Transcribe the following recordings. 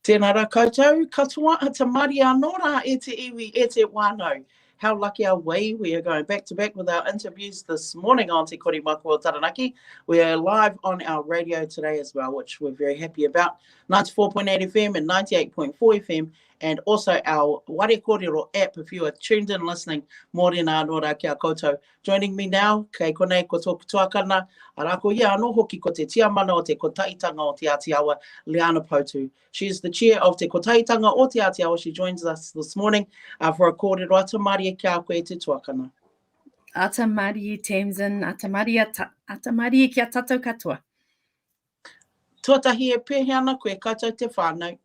Tēnā rā koutou, katoa te mari anō rā e te iwi, e te wānau. How lucky are we are going back to back with our interviews this morning on Te Korimako Taranaki. We're live on our radio today as well, which we're very happy about. 94.8 FM and 98.4 FM, and also our Ware Kōrero app if you are tuned in listening. Mōrena anō rā kia koutou. Joining me now, kei konei ko tōku tuakana, arako ia anō hoki ko te tiamana o te KOTAHITANGA o te āTIAWA, Liana Poutu. She is the chair of Te KOTAHITANGA o te āTIAWA. She joins us this morning for a kōrero. Ata mari e kia koe te tuakana. Ata mari Tamzyn, ata mari kia tātou katoa. Tuatahi e pēheana koe koutou te whānau.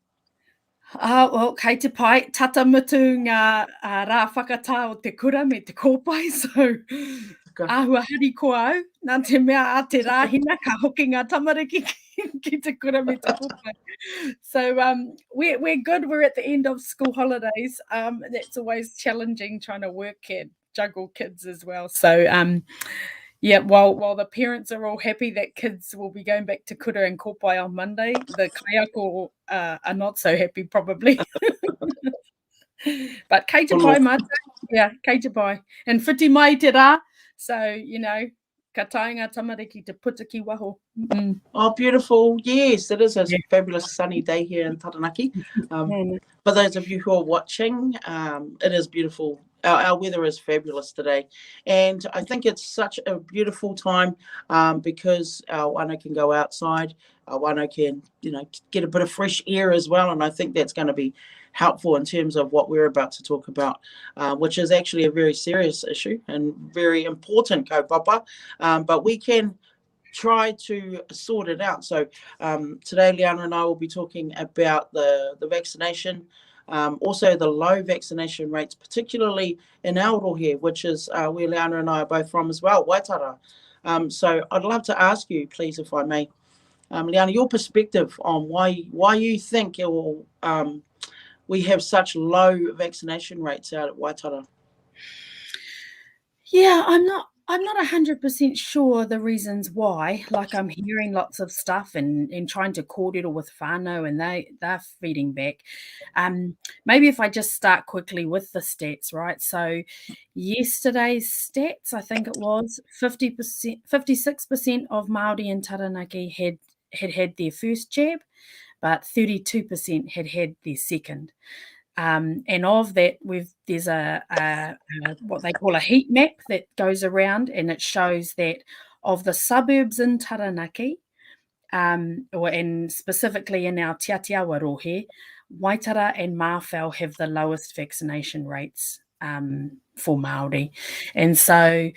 Well, kei te pai, tata mutu ngā rā whakatā o te kura me te kōpai, so āhua hari ko au, nā te mea a te rāhina, ka hoki ngā tamariki ki te kura me te kōpai. So we're good, we're at the end of school holidays. That's always challenging trying to work and juggle kids as well. So yeah, while the parents are all happy that kids will be going back to kura and kōpai on Monday, the kaiako are not so happy probably. But kei te pai mata, yeah, kei te pai. And whiti mai te rā, so, you know, ka taenga tamariki te puta ki waho. Oh, beautiful. Yes, it is a fabulous sunny day here in Taranaki. For those of you who are watching, it is beautiful. Our weather is fabulous today. And I think it's such a beautiful time because our whānau can go outside. Our whānau can, you know, get a bit of fresh air as well. And I think that's going to be helpful in terms of what we're about to talk about, which is actually a very serious issue and very important kaupapa. But we can try to sort it out. So today, Liana and I will be talking about the vaccination, also the low vaccination rates, particularly in Aotearoa, which is where Liana and I are both from as well, Waitara. So I'd love to ask you, please, if I may, Liana, your perspective on why you think it will, we have such low vaccination rates out at Waitara. Yeah, I'm not 100% sure the reasons why. Like, I'm hearing lots of stuff and trying to kōrero with whānau, and they're feeding back. Maybe if I just start quickly with the stats, right? So yesterday's stats, I think it was 56% of Māori in Taranaki had their first jab, but 32% had their second. And of that, there's a what they call a heat map that goes around, and it shows that of the suburbs in Taranaki, and specifically in our āTIAWA rohe, Waitara and Mawhao have the lowest vaccination rates for Māori. And so,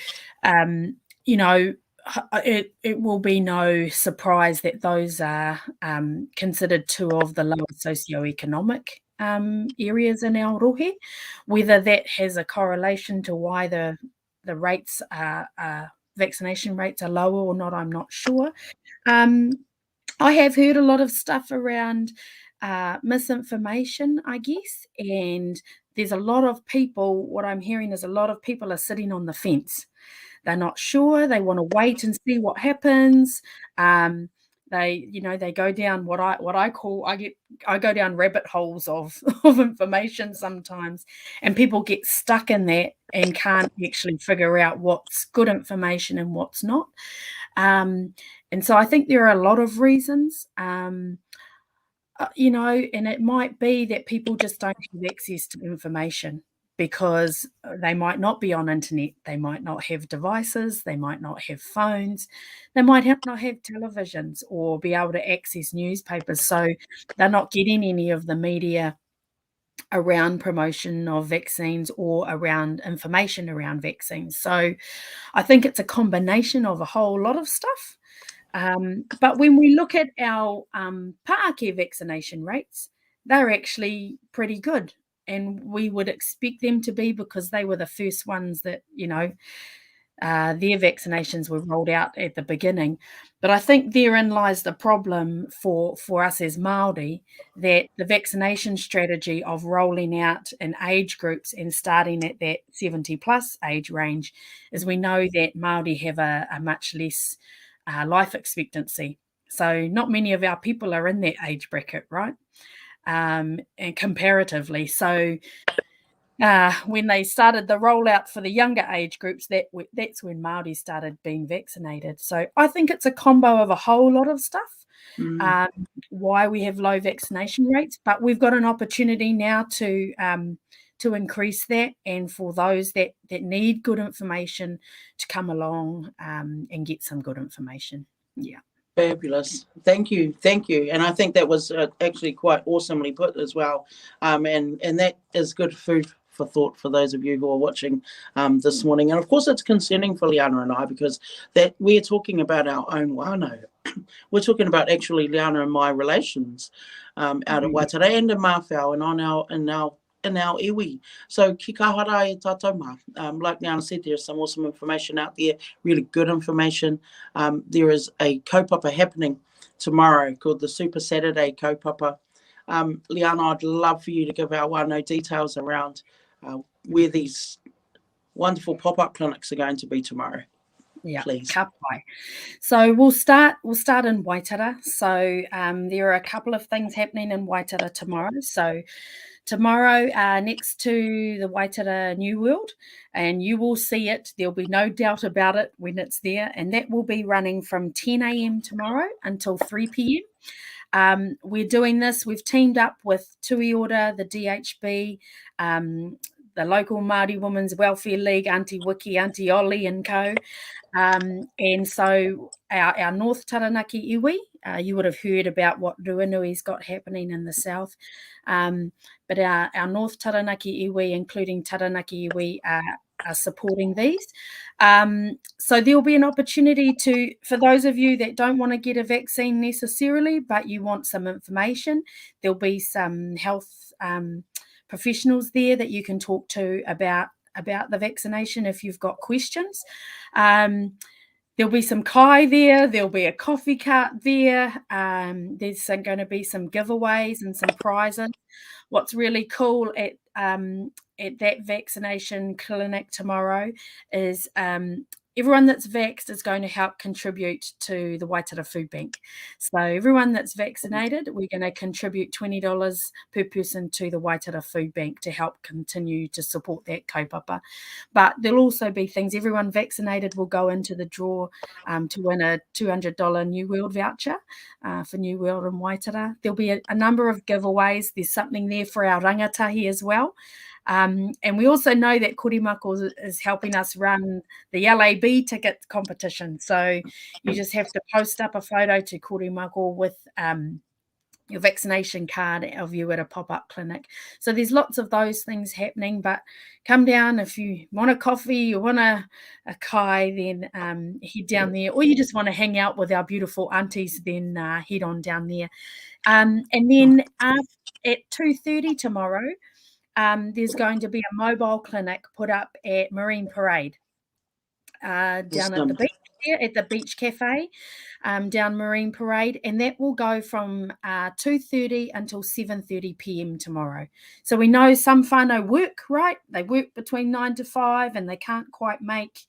you know, it will be no surprise that those are considered two of the lowest socioeconomic areas in our rohe. Whether that has a correlation to why the rates vaccination rates are lower or not, I'm not sure. I have heard a lot of stuff around misinformation, I guess, and there's a lot of people, what I'm hearing is a lot of people are sitting on the fence. They're not sure. They want to wait and see what happens. They go down what I call, I go down rabbit holes of information sometimes, and people get stuck in that and can't actually figure out what's good information and what's not. And so I think there are a lot of reasons, you know, and it might be that people just don't have access to information because they might not be on internet, they might not have devices, they might not have phones, they might not have televisions or be able to access newspapers. So they're not getting any of the media around promotion of vaccines or around information around vaccines. So I think it's a combination of a whole lot of stuff. But when we look at our Pāake vaccination rates, they're actually pretty good. And we would expect them to be because they were the first ones that, you know, their vaccinations were rolled out at the beginning. But I think therein lies the problem for us as Māori, that the vaccination strategy of rolling out in age groups and starting at that 70 plus age range is we know that Māori have a much less life expectancy. So not many of our people are in that age bracket, right? and comparatively. So when they started the rollout for the younger age groups, that's when Māori started being vaccinated. So I think it's a combo of a whole lot of stuff, why we have low vaccination rates. But we've got an opportunity now to increase that, and for those that need good information to come along and get some good information. Yeah. Fabulous. Thank you. And I think that was actually quite awesomely put as well. And that is good food for thought for those of you who are watching this morning. And of course, it's concerning for Liana and I, because that we're talking about our own whānau. We're talking about actually Liana and my relations out at Waitara and in Mawhao and in our iwi. So ki ka hara e tātou mā. Like Liana said, there's some awesome information out there, really good information. There is a kaupapa happening tomorrow called the Super Saturday Kaupapa. Liana, I'd love for you to give our whānau details around where these wonderful pop-up clinics are going to be tomorrow. Yeah, please. Ka pai. So we'll start in Waitara. So there are a couple of things happening in Waitara tomorrow. So tomorrow, next to the Waitara New World, and you will see it. There'll be no doubt about it when it's there, and that will be running from 10 a.m. tomorrow until 3 p.m. We're doing this. We've teamed up with Tui Ora, the DHB, the local Māori Women's Welfare League, Auntie Wiki, Auntie Ollie and co. And so our North Taranaki iwi, you would have heard about what Ruanui's got happening in the south. But our North Taranaki iwi, including Taranaki iwi, are supporting these. So there'll be an opportunity for those of you that don't want to get a vaccine necessarily, but you want some information, there'll be some health professionals there that you can talk to about the vaccination if you've got questions. There'll be some kai there. There'll be a coffee cart there. There's going to be some giveaways and some prizes. What's really cool at that vaccination clinic tomorrow is everyone that's vaxxed is going to help contribute to the Waitara Food Bank. So everyone that's vaccinated, we're going to contribute $20 per person to the Waitara Food Bank to help continue to support that kaupapa. But there'll also be things, everyone vaccinated will go into the draw to win a $200 New World voucher for New World in Waitara. There'll be a number of giveaways. There's something there for our rangatahi as well. And we also know that Korimako is helping us run the LAB ticket competition. So you just have to post up a photo to Korimako with your vaccination card of you at a pop-up clinic. So there's lots of those things happening, but come down if you want a coffee, you want a kai, then head down there, or you just want to hang out with our beautiful aunties, then head on down there. And then at 2:30 tomorrow, there's going to be a mobile clinic put up at Marine Parade down at the beach there, at the Beach Cafe down Marine Parade, and that will go from 2:30 until 7:30 p.m. tomorrow. So we know some whānau work, right? They work between 9 to 5 and they can't quite make,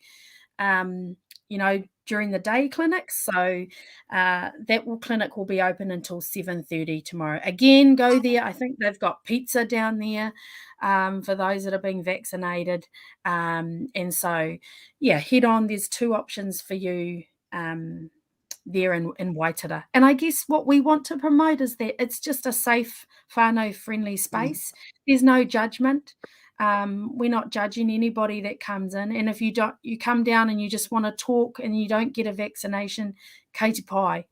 during the day clinics. So that clinic will be open until 7:30 tomorrow. Again, go there. I think they've got pizza down there for those that are being vaccinated. And so, yeah, head on. There's two options for you there in Waitara. And I guess what we want to promote is that it's just a safe, whānau-friendly space. There's no judgment. We're not judging anybody that comes in, and if you come down and you just want to talk and you don't get a vaccination, kei te pai.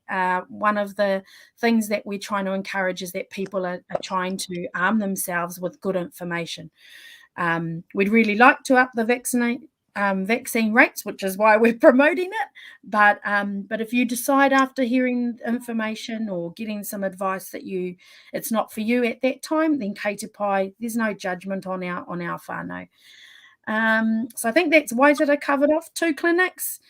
One of the things that we're trying to encourage is that people are trying to arm themselves with good information. We'd really like to up the vaccine rates, which is why we're promoting it. But if you decide after hearing information or getting some advice that it's not for you at that time, then kei te pai, there's no judgment on our whānau. So I think that's Waitara covered off. 2 clinics,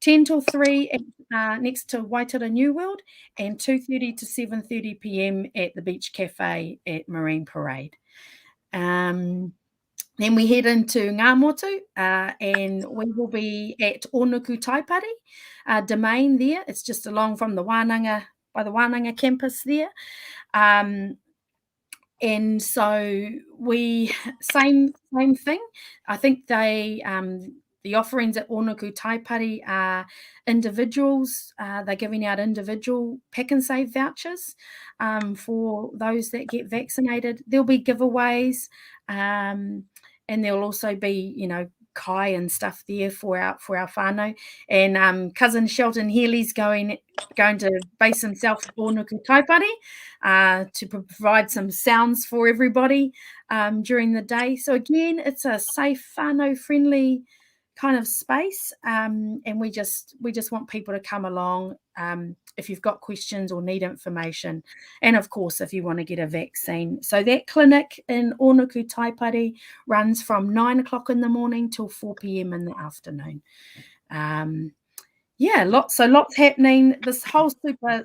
10 till 3 next to Waitara New World, and 2:30 to 7:30 p.m. at the Beach Cafe at Marine Parade. Then we head into Ngā Motu, and we will be at Onuku Taipari Domain there. It's just along from by the Wānanga campus there. And so same thing. I think they the offerings at Onuku Taipari are individuals. They're giving out individual Pack and Save vouchers for those that get vaccinated. There'll be giveaways, and there'll also be, kai and stuff there for our whānau. And cousin Shelton Healy's going to base himself at Onuku Taipari to provide some sounds for everybody during the day. So again, it's a safe, whānau friendly kind of space, and we just want people to come along if you've got questions or need information, and of course if you want to get a vaccine. So that clinic in Onuku Taipari runs from 9 o'clock in the morning till 4 p.m. in the afternoon. Lots happening. This whole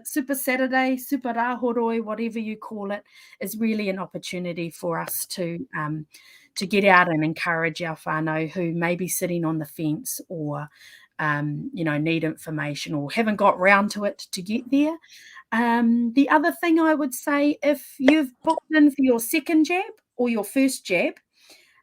super Saturday, super Rahoroi, whatever you call it, is really an opportunity for us to get out and encourage our whānau who may be sitting on the fence or need information or haven't got round to it to get there. The other thing I would say, if you've booked in for your second jab or your first jab,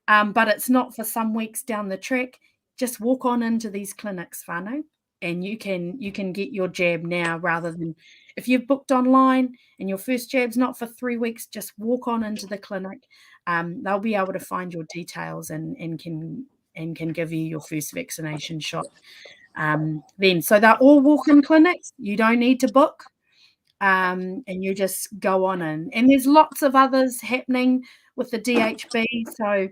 but it's not for some weeks down the track, just walk on into these clinics, whānau, and you can get your jab now, rather than if you've booked online and your first jab's not for 3 weeks, just walk on into the clinic. They'll be able to find your details and can give you your first vaccination shot. Then, so they're all walk-in clinics. You don't need to book, and you just go on in. And there's lots of others happening with the DHB. So,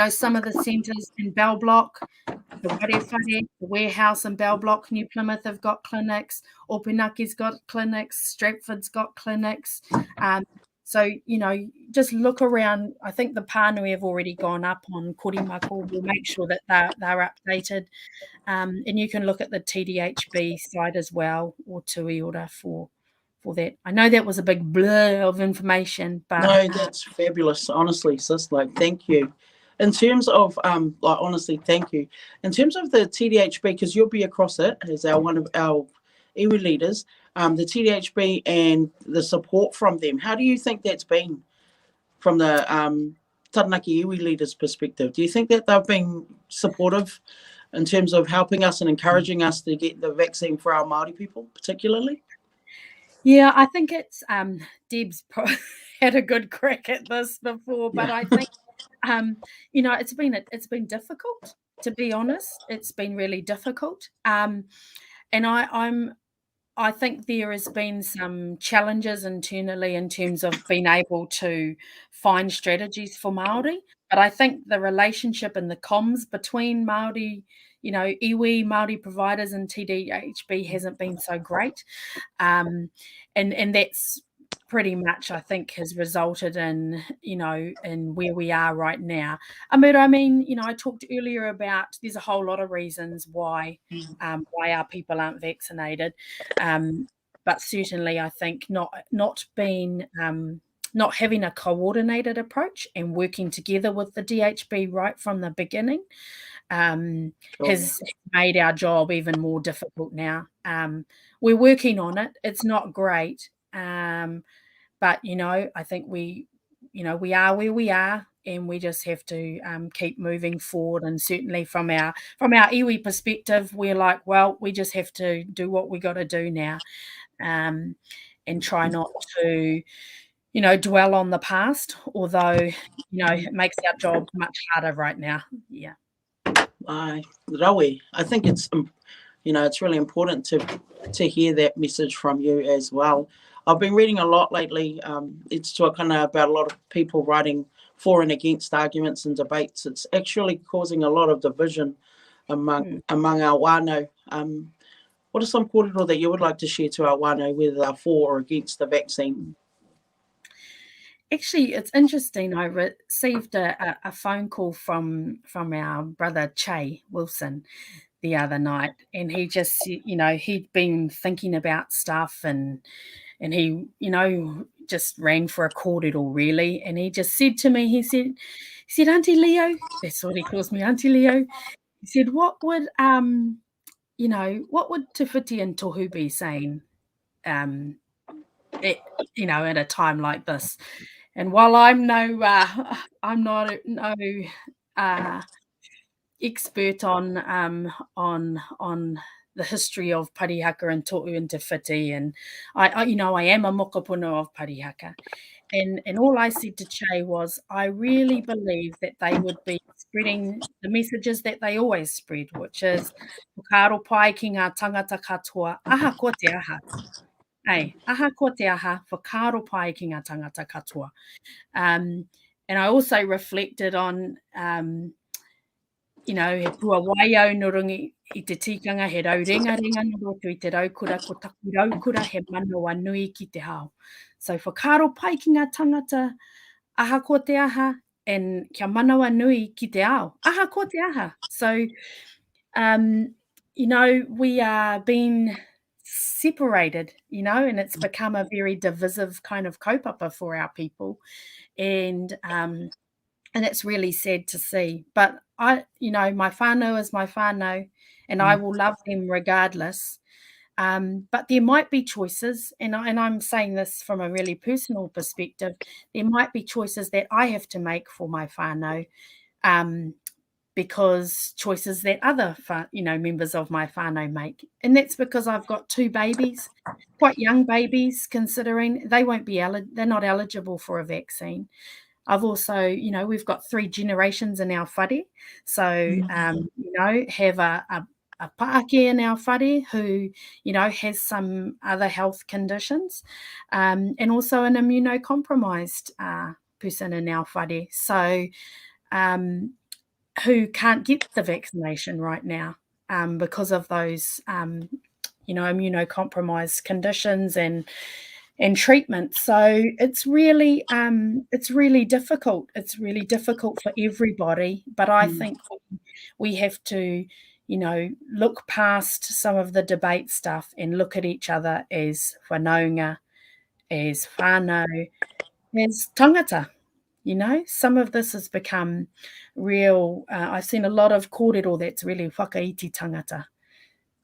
some of the centres in Bell Block, the Warewhare, the warehouse in Bell Block, New Plymouth have got clinics. Opunaki's got clinics. Stratford's got clinics. So, just look around. I think the pānui have already gone up on Korimako. We'll make sure that they're updated. And you can look at the TDHB site as well, or Tui Ora for that. I know that was a big blur of information, but no, that's fabulous. Honestly, sis, thank you. In terms of honestly, thank you. In terms of the TDHB, because you'll be across it as one of our iwi leaders, the TDHB and the support from them. How do you think that's been from the Taranaki iwi leaders' perspective? Do you think that they've been supportive in terms of helping us and encouraging us to get the vaccine for our Māori people, particularly? Yeah, I think it's Deb's had a good crack at this before, but I think it's been difficult, to be honest. It's been really difficult, and I think there has been some challenges internally in terms of being able to find strategies for Māori. But I think the relationship and the comms between Māori, iwi, Māori providers and TDHB hasn't been so great. And that's pretty much, I think, has resulted in, in where we are right now. I mean, I talked earlier about there's a whole lot of reasons why our people aren't vaccinated. But certainly I think not having a coordinated approach and working together with the DHB right from the beginning has made our job even more difficult now. We're working on it. It's not great. But, I think we are where we are, and we just have to keep moving forward. And certainly from our iwi perspective, we're like, well, we just have to do what we got to do now, and try not to, dwell on the past, although, it makes our job much harder right now. Yeah. Rawe, I think it's it's really important to hear that message from you as well. I've been reading a lot lately. It's talking about a lot of people writing for and against arguments and debates. It's actually causing a lot of division among our whānau. What are some kōrero that you would like to share to our whānau, whether they're for or against the vaccine? Actually, it's interesting. I received a phone call from our brother Che Wilson the other night, and he just, he'd been thinking about stuff, and he, just rang for a kōrero really, and he just said to me, he said, Auntie Leo, that's what he calls me, Auntie Leo. He said, what would Te Whiti and Tohu be saying, at a time like this? And while I'm I'm not no expert on the history of parihaka and to'u and te whiti, and I am a mokopuna of parihaka. And all I said to Che was, I really believe that they would be spreading the messages that they always spread, which is whakaaro pai ki ngā tangata katoa, aha ko te aha. Hey, aha ko te aha, whakaaro pai ki ngā tangata katoa. And I also reflected on, he pua waio no rungi I te tikanga, he rau ringa no roto I te raukura, ko taku raukura, he manawa nui ki te hao. So whakaaro pai ki ngā tangata, aha ko te aha, and kia manawa nui ki te ao, aha ko te aha. So, we are being separated, and it's become a very divisive kind of kaupapa for our people. And it's really sad to see. But my whānau is my whānau, and I will love them regardless. But there might be choices, and I'm saying this from a really personal perspective, there might be choices that I have to make for my whānau, because choices that other members of my whānau make. And that's because I've got 2 babies, quite young babies, considering they're not eligible for a vaccine. I've also, we've got 3 generations in our whare. So, have a paake in our whare who, has some other health conditions, and also an immunocompromised person in our whare. So, who can't get the vaccination right now because of those, immunocompromised conditions and treatment. So it's really difficult. It's really difficult for everybody. But I think we have to, look past some of the debate stuff and look at each other as whanaunga, as whānau, as tangata. Some of this has become real. I've seen a lot of kōrero that's really whakaiti tangata.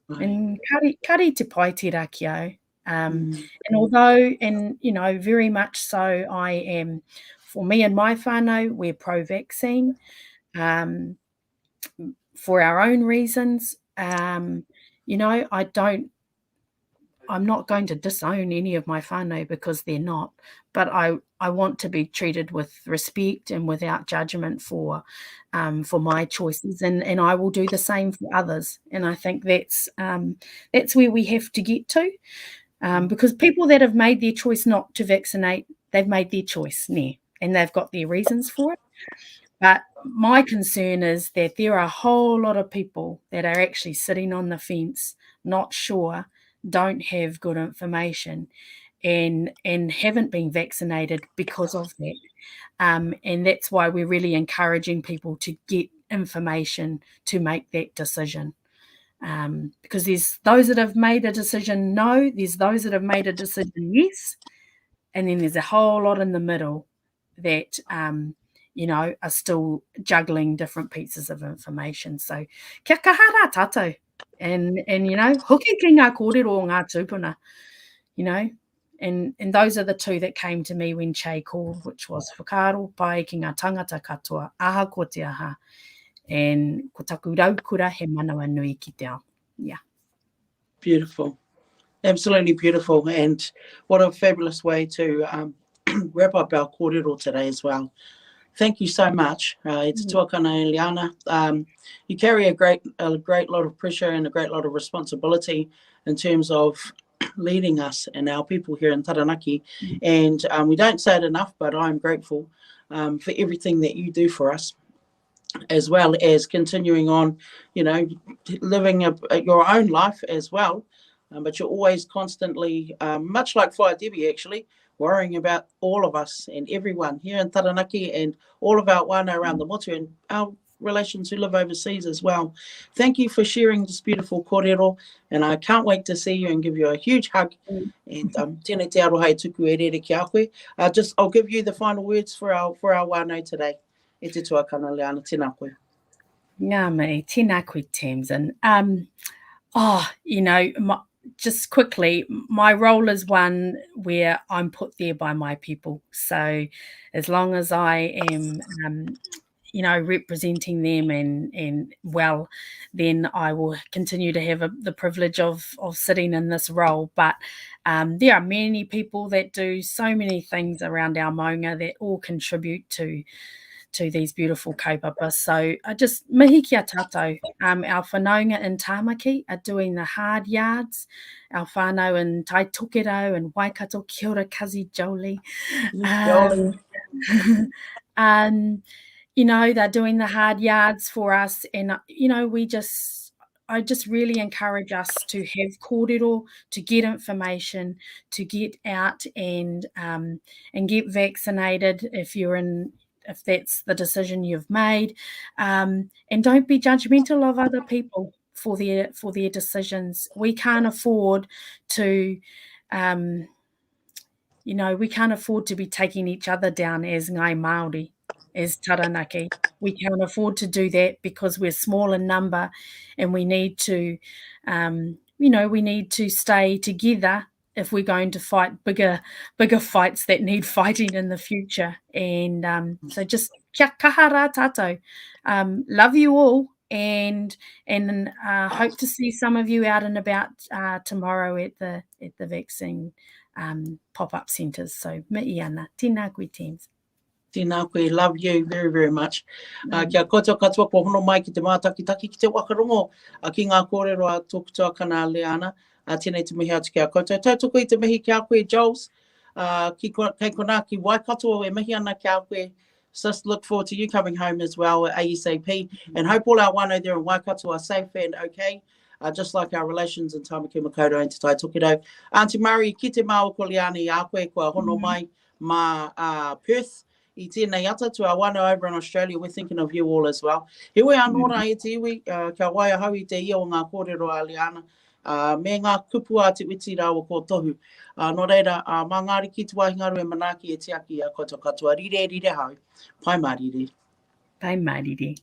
And kari te pai te rakiau. And although, very much so, I am, for me and my whānau, we're pro-vaccine for our own reasons. I'm not going to disown any of my whānau because they're not, but I want to be treated with respect and without judgment for my choices, and I will do the same for others. And I think that's where we have to get to, because people that have made their choice not to vaccinate, they've made their choice, and they've got their reasons for it. But my concern is that there are a whole lot of people that are actually sitting on the fence, not sure, don't have good information, and haven't been vaccinated because of that. And that's why we're really encouraging people to get information to make that decision. Because there's those that have made a decision no, there's those that have made a decision yes, and then there's a whole lot in the middle that are still juggling different pieces of information. So kia kahara tātou. And hoki ki ngā kōrero o ngā tūpuna, and those are the 2 that came to me when Che called, which was whakaaro pai ki ngā tangata katoa, aha ko te aha, and ko taku raukura he manawa nui ki te ao. Yeah. Beautiful. Absolutely beautiful. And what a fabulous way to wrap up our kōrero today as well. Thank you so much. It's tuakana and Liana. You carry a great lot of pressure and a great lot of responsibility in terms of leading us and our people here in Taranaki. And we don't say it enough, but I'm grateful for everything that you do for us, as well as continuing on, living your own life as well. But you're always constantly, much like Whaia Debbie actually, worrying about all of us and everyone here in Taranaki and all of our wānau around the motu and our relations who live overseas as well. Thank you for sharing this beautiful kōrero, and I can't wait to see you and give you a huge hug. And tēnei te aroha e tuku e rere ki a koe. I'll give you the final words for our wānau today. E te tuakana Liana, tēnā koe. Ngā mai, tēnā koe Tamzyn. just quickly, my role is one where I'm put there by my people. So as long as I am, representing them and well, then I will continue to have the privilege of sitting in this role. But there are many people that do so many things around our maunga that all contribute to these beautiful kaupapa. So I just mihi kia tātou. Our whanaunga in Tāmaki are doing the hard yards. Our whānau in Tai Tokerau and Waikato, kia ora Kazi Jolie. They're doing the hard yards for us. And, I just really encourage us to have kōrero, to get information, to get out and get vaccinated if that's the decision you've made, and don't be judgmental of other people for their decisions. We can't afford to, we can't afford to be taking each other down as ngai Māori, as taranaki. We can't afford to do that because we're small in number, and we need to, we need to stay together if we're going to fight bigger fights that need fighting in the future. And so just kia kaha rā tātou. Love you all, and hope to see some of you out and about tomorrow at the vaccine pop-up centres. So mi'i ana, tēnā koe teams. Tēnā koe, love you very, very much. Kia koutou katoa ko hono mai ki te mātakitaki ki te wakarongo ki ngā kōrero a tōkutoa kana Liana. Tēnei te mihi atu kia koutou. Tautoko I te mihi kia koe, Jules. Kei kona ki Waikato e mihi ana kia koe. Sis, look forward to you coming home as well at ASAP. And hope all our whānau there in Waikato are safe and okay. Just like our relations in Tamaki Makaurau and Te Tai Tokerau. Auntie Murray, ki te māo ko Liana I a koe kua hono mai ma Perth. I tēnei ata to our whānau over in Australia. We're thinking of you all as well. He wei anōra e te iwi, kia waia hau I te ia o ngā kōrero a Liana. Me ngā kupu a te witi rāua ko tohu. Nō reira, mā ngāri ki te wāhingaru e manaki e te aki a koutou katoa. Rire hau. Pai mārire. Pai mārire.